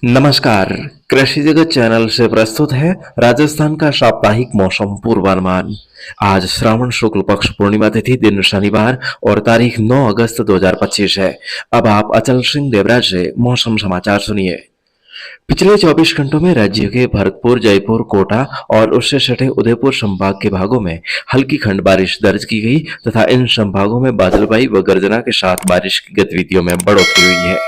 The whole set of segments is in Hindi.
नमस्कार। कृषि जगत चैनल से प्रस्तुत है राजस्थान का साप्ताहिक मौसम पूर्वानुमान। आज श्रावण शुक्ल पक्ष पूर्णिमा तिथि दिन शनिवार और तारीख 9 अगस्त 2025 है। अब आप अचल सिंह देवराज से मौसम समाचार सुनिए। पिछले 24 घंटों में राज्य के भरतपुर, जयपुर, कोटा और उससे सटे उदयपुर संभाग के भागों में हल्की खंड बारिश दर्ज की गई तथा इन संभागों में बादलबाई व गर्जना के साथ बारिश की गतिविधियों में बढ़ोतरी हुई है।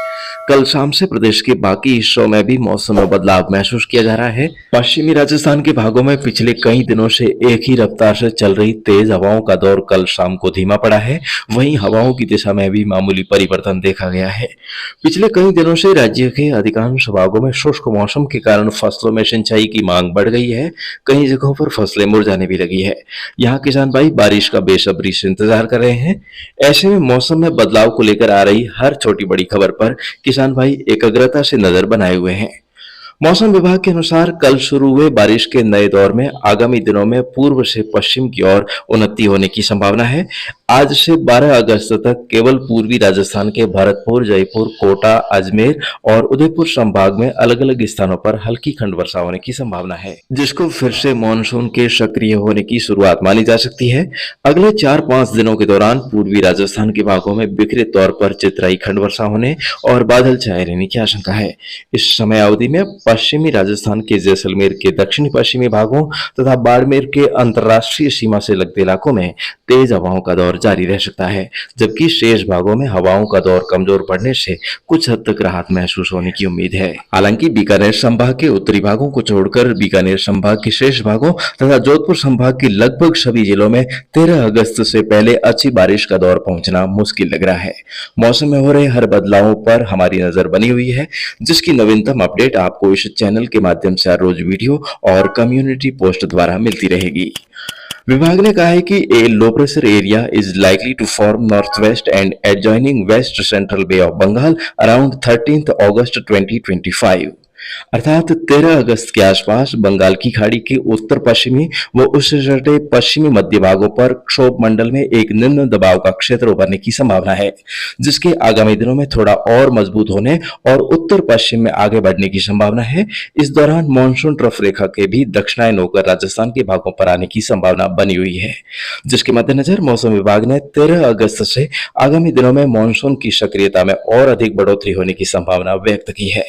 कल शाम से प्रदेश के बाकी हिस्सों में भी मौसम में बदलाव महसूस किया जा रहा है। पश्चिमी राजस्थान के भागों में पिछले कई दिनों से एक ही रफ्तार से चल रही तेज हवाओं का दौर कल शाम को धीमा पड़ा है। वहीं हवाओं की दिशा में भी मामूली परिवर्तन देखा गया है। पिछले कई दिनों से राज्य के अधिकांश भागों में शुष्क मौसम के कारण फसलों में सिंचाई की मांग बढ़ गई है। कई जगहों पर फसलें मुरझाने भी लगी है। यहाँ किसान भाई बारिश का बेसब्री से इंतजार कर रहे हैं। ऐसे में मौसम में बदलाव को लेकर आ रही हर छोटी बड़ी खबर पर किसान भाई एकाग्रता से नजर बनाए हुए हैं। मौसम विभाग के अनुसार कल शुरू हुए बारिश के नए दौर में आगामी दिनों में पूर्व से पश्चिम की ओर उन्नति होने की संभावना है। आज से 12 अगस्त तक केवल पूर्वी राजस्थान के भरतपुर, जयपुर, कोटा, अजमेर और उदयपुर संभाग में अलग अलग स्थानों पर हल्की खंड वर्षा होने की संभावना है, जिसको फिर से मानसून के सक्रिय होने की शुरुआत मानी जा सकती है। अगले 4-5 दिनों के दौरान पूर्वी राजस्थान के भागों में बिखरे तौर पर चितराई खंड वर्षा होने और बादल छाए रहने की आशंका है। इस समय अवधि में पश्चिमी राजस्थान के जैसलमेर के दक्षिणी पश्चिमी भागों तथा बाड़मेर के अंतर्राष्ट्रीय सीमा से लगते इलाकों में तेज हवाओं का दौर जारी रह सकता है, जबकि शेष भागों में हवाओं का दौर कमजोर पड़ने से कुछ हद तक राहत महसूस होने की उम्मीद है। हालांकि बीकानेर संभाग के उत्तरी भागों को छोड़कर बीकानेर संभाग के शेष भागों तथा जोधपुर संभाग के लगभग सभी जिलों में 13 अगस्त से पहले अच्छी बारिश का दौर पहुंचना मुश्किल लग रहा है। मौसम में हो रहे हर बदलावों पर हमारी नजर बनी हुई है, जिसकी नवीनतम अपडेट आपको इस चैनल के माध्यम से हर रोज वीडियो और कम्युनिटी पोस्ट द्वारा मिलती रहेगी। विभाग ने कहा है कि a low pressure area is likely to form north west and adjoining west central bay of Bengal around 13 August 2025, अर्थात 13 अगस्त के आसपास बंगाल की खाड़ी के उत्तर पश्चिमी व उससे सटे पश्चिमी मध्य भागों पर क्षोभ मंडल में एक निम्न दबाव का क्षेत्र उभरने की संभावना है, जिसके आगामी दिनों में थोड़ा और मजबूत होने और उत्तर पश्चिम में आगे बढ़ने की संभावना है। इस दौरान मानसून ट्रफ रेखा के भी दक्षिणायन होकर राजस्थान के भागों पर आने की संभावना बनी हुई है, जिसके मद्देनजर मौसम विभाग ने 13 अगस्त से आगामी दिनों में मानसून की सक्रियता में और अधिक बढ़ोतरी होने की संभावना व्यक्त की है।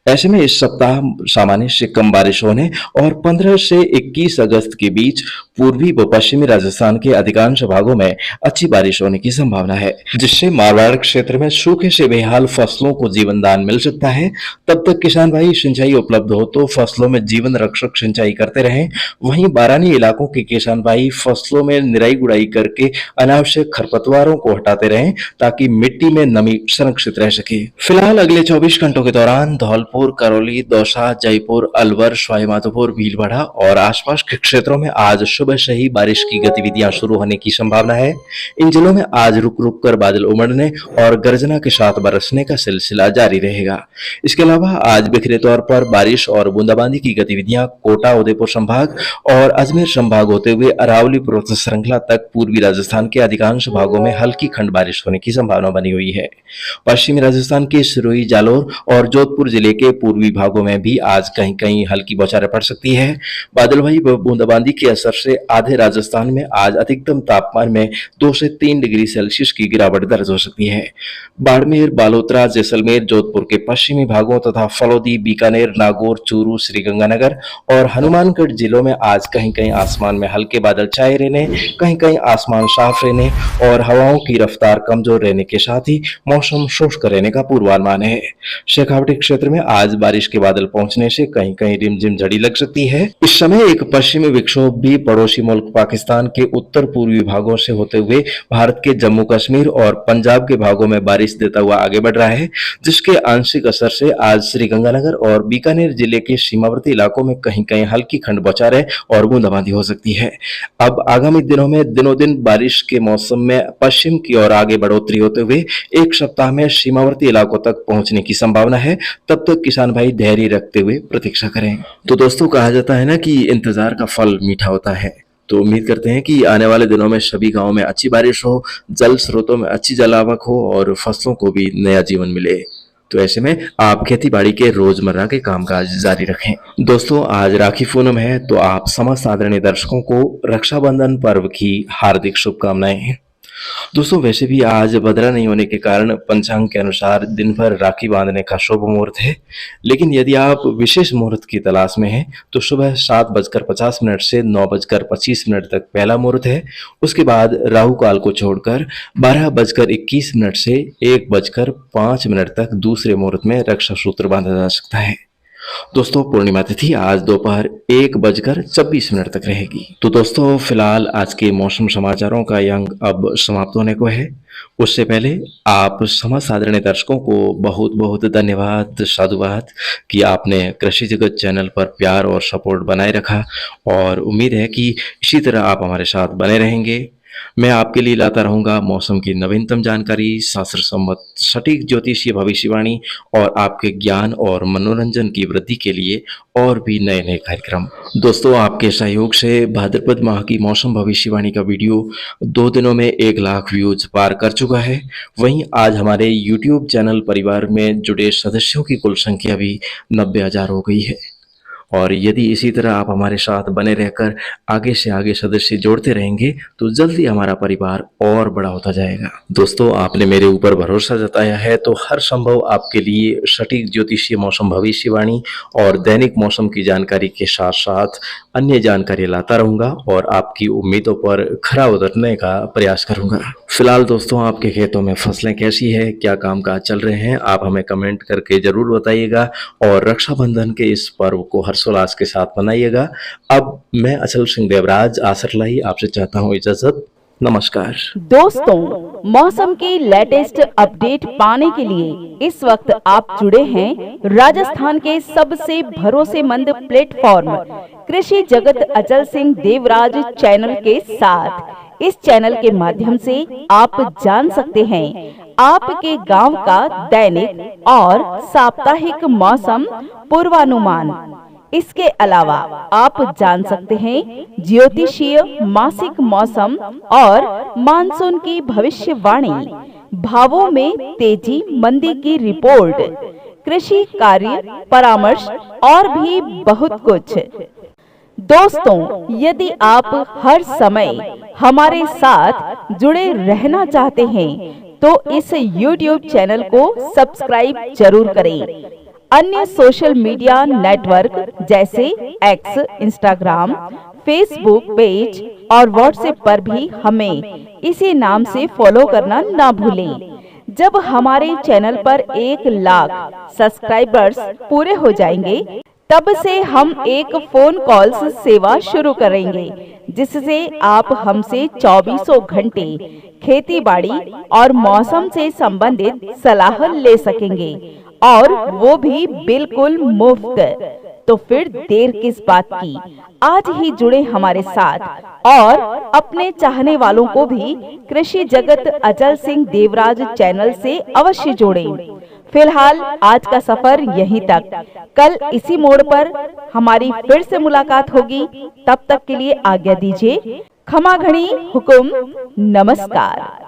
ऐसे में इस सप्ताह सामान्य से कम बारिश होने और 15 से 21 अगस्त के बीच पूर्वी व पश्चिमी राजस्थान के अधिकांश भागों में अच्छी बारिश होने की संभावना है, जिससे मारवाड़ क्षेत्र में सूखे से बेहाल फसलों को जीवन दान मिल सकता है। तब तक किसान भाई सिंचाई उपलब्ध हो तो फसलों में जीवन रक्षक सिंचाई करते रहें। वहीं बारानी इलाकों के किसान भाई फसलों में निराई गुड़ाई करके अनावश्यक खरपतवारों को हटाते रहें, ताकि मिट्टी में नमी संरक्षित रह सके। फिलहाल अगले 24 घंटों के दौरान धौलपुर, करौली, दौसा, जयपुर, अलवर, सवाईमाधोपुर, भीलवाड़ा और आसपास के क्षेत्रों में आज सुबह से ही बारिश की गतिविधियां शुरू होने की संभावना है। इन जिलों में आज रुक रुक कर बादल उमड़ने और गर्जना के साथ बरसने का सिलसिला जारी रहेगा। इसके अलावा आज बिखरे तौर पर बारिश और बूंदाबांदी की गतिविधियां कोटा, उदयपुर संभाग और अजमेर संभाग होते हुए अरावली पर्वत श्रृंखला तक पूर्वी राजस्थान के अधिकांश भागों में हल्की खंड बारिश होने की संभावना बनी हुई है। पश्चिमी राजस्थान के सिरोही, जालोर और जोधपुर जिले के पूर्वी भागों में भी आज कहीं कहीं हल्की बौछारें पड़ सकती है। बादलवाई व बूंदाबांदी के असर से आधे राजस्थान में आज अधिकतम तापमान में 2 से 3 डिग्री सेल्सियस की गिरावट दर्ज हो सकती है। बाड़मेर, बालोतरा, जैसलमेर, जोधपुर के पश्चिमी भागों तथा फलौदी, बीकानेर, नागौर, चूरू, श्रीगंगानगर और हनुमानगढ़ जिलों में आज कहीं कहीं आसमान में हल्के बादल छाए रहने, कहीं कहीं आसमान साफ रहने और हवाओं की रफ्तार कमजोर रहने के साथ ही मौसम शुष्क रहने का पूर्वानुमान है। शेखावटी क्षेत्र में आज बारिश के बादल पहुंचने से कहीं कहीं रिमझिम झड़ी लग सकती है। इस समय एक पश्चिमी विक्षोभ भी पड़ोसी मुल्क पाकिस्तान के उत्तर पूर्वी भागों से होते हुए भारत के जम्मू कश्मीर और पंजाब के भागों में बारिश देता हुआ आगे बढ़ रहा है, जिसके आंशिक असर से आज श्रीगंगानगर और बीकानेर जिले के सीमावर्ती इलाकों में कहीं कहीं हल्की खंड बौछारें और बूंदाबांदी हो सकती है। अब आगामी दिनों में दिनों दिन बारिश के मौसम में पश्चिम की ओर आगे बढ़ोतरी होते हुए एक सप्ताह में सीमावर्ती इलाकों तक पहुंचने की संभावना है। तब तक किसान भाई धैर्य रखते हुए प्रतीक्षा करें। तो दोस्तों, कहा जाता है ना कि इंतजार का फल मीठा होता है। तो उम्मीद करते हैं कि आने वाले दिनों में सभी गांवों में अच्छी बारिश हो, जल स्रोतों में अच्छी जल आवक हो और फसलों को भी नया जीवन मिले। तो ऐसे में आप खेती बाड़ी के रोजमर्रा के कामकाज जारी रखें। दोस्तों, आज राखी पूनम है, तो आप समस्त आदरणीय दर्शकों को रक्षाबंधन पर्व की हार्दिक शुभकामनाएं। दोस्तों, वैसे भी आज बदला नहीं होने के कारण पंचांग के अनुसार दिन भर राखी बांधने का शुभ मुहूर्त है, लेकिन यदि आप विशेष मुहूर्त की तलाश में हैं तो सुबह 7:50 से 9:25 तक पहला मुहूर्त है। उसके बाद राहु काल को छोड़कर 12:21 से 1:05 तक दूसरे मुहूर्त में रक्षा सूत्र बांधा जा सकता है। दोस्तों, पूर्णिमा तिथि आज दोपहर 1:26 तक रहेगी। तो दोस्तों, फिलहाल आज के मौसम समाचारों का ये अंक अब समाप्त होने को है। उससे पहले आप समस्त आदरणीय दर्शकों को बहुत बहुत धन्यवाद, साधुवाद कि आपने कृषि जगत चैनल पर प्यार और सपोर्ट बनाए रखा, और उम्मीद है कि इसी तरह आप हमारे साथ बने रहेंगे। मैं आपके लिए लाता रहूंगा मौसम की नवीनतम जानकारी, शास्त्र सम्मत सटीक ज्योतिषीय भविष्यवाणी और आपके ज्ञान और मनोरंजन की वृद्धि के लिए और भी नए नए कार्यक्रम। दोस्तों, आपके सहयोग से भाद्रपद माह की मौसम भविष्यवाणी का वीडियो 2 दिनों में 1 लाख व्यूज पार कर चुका है। वहीं आज हमारे YouTube चैनल परिवार में जुड़े सदस्यों की कुल संख्या भी 90,000 हो गई है। और यदि इसी तरह आप हमारे साथ बने रहकर आगे से आगे सदस्य जोड़ते रहेंगे तो जल्दी हमारा परिवार और बड़ा होता जाएगा। दोस्तों, आपने मेरे ऊपर भरोसा जताया है, तो हर संभव आपके लिए सटीक ज्योतिषीय मौसम भविष्यवाणी और दैनिक मौसम की जानकारी के साथ साथ अन्य जानकारी लाता रहूंगा और आपकी उम्मीदों पर खरा उतरने का प्रयास करूंगा। फिलहाल दोस्तों, आपके खेतों में फसलें कैसी है, क्या कामकाज चल रहे हैं, आप हमें कमेंट करके जरूर बताइएगा और रक्षाबंधन के इस पर्व को हर्षोल्लास के साथ मनाइएगा। अब मैं अचल सिंह देवराज आसरलाही आपसे चाहता हूँ इजाजत। नमस्कार। दोस्तों, मौसम की लेटेस्ट अपडेट पाने के लिए इस वक्त आप जुड़े हैं राजस्थान के सबसे भरोसेमंद प्लेटफॉर्म कृषि जगत अचल सिंह देवराज चैनल के साथ। इस चैनल के माध्यम से आप जान सकते हैं आपके गांव का दैनिक और साप्ताहिक मौसम पूर्वानुमान। इसके अलावा आप जान सकते हैं ज्योतिषीय मासिक मौसम और मानसून की भविष्यवाणी, भावों में तेजी मंदी की रिपोर्ट, कृषि कार्य परामर्श और भी बहुत कुछ। दोस्तों, यदि आप हर समय हमारे साथ जुड़े रहना चाहते हैं तो इस YouTube चैनल को सब्सक्राइब जरूर करें। अन्य सोशल मीडिया नेटवर्क जैसे एक्स, इंस्टाग्राम, फेसबुक पेज और व्हाट्सएप पर भी हमें इसी नाम से फॉलो करना ना भूलें। जब हमारे चैनल पर 1 लाख सब्सक्राइबर्स पूरे हो जाएंगे, तब से हम एक फोन कॉल्स सेवा शुरू करेंगे, जिससे आप हमसे 24 घंटे खेती बाड़ी और मौसम से संबंधित सलाह ले सकेंगे, और वो भी बिल्कुल मुफ्त। तो फिर देर किस बात की, आज ही जुड़े हमारे साथ और अपने चाहने वालों को भी कृषि जगत अचल सिंह देवराज चैनल से अवश्य जोड़ें। फिलहाल आज का सफर यहीं तक। कल इसी मोड़ पर हमारी फिर से मुलाकात होगी। तब तक के लिए आज्ञा दीजिए। खमा घड़ी हुकुम। नमस्कार।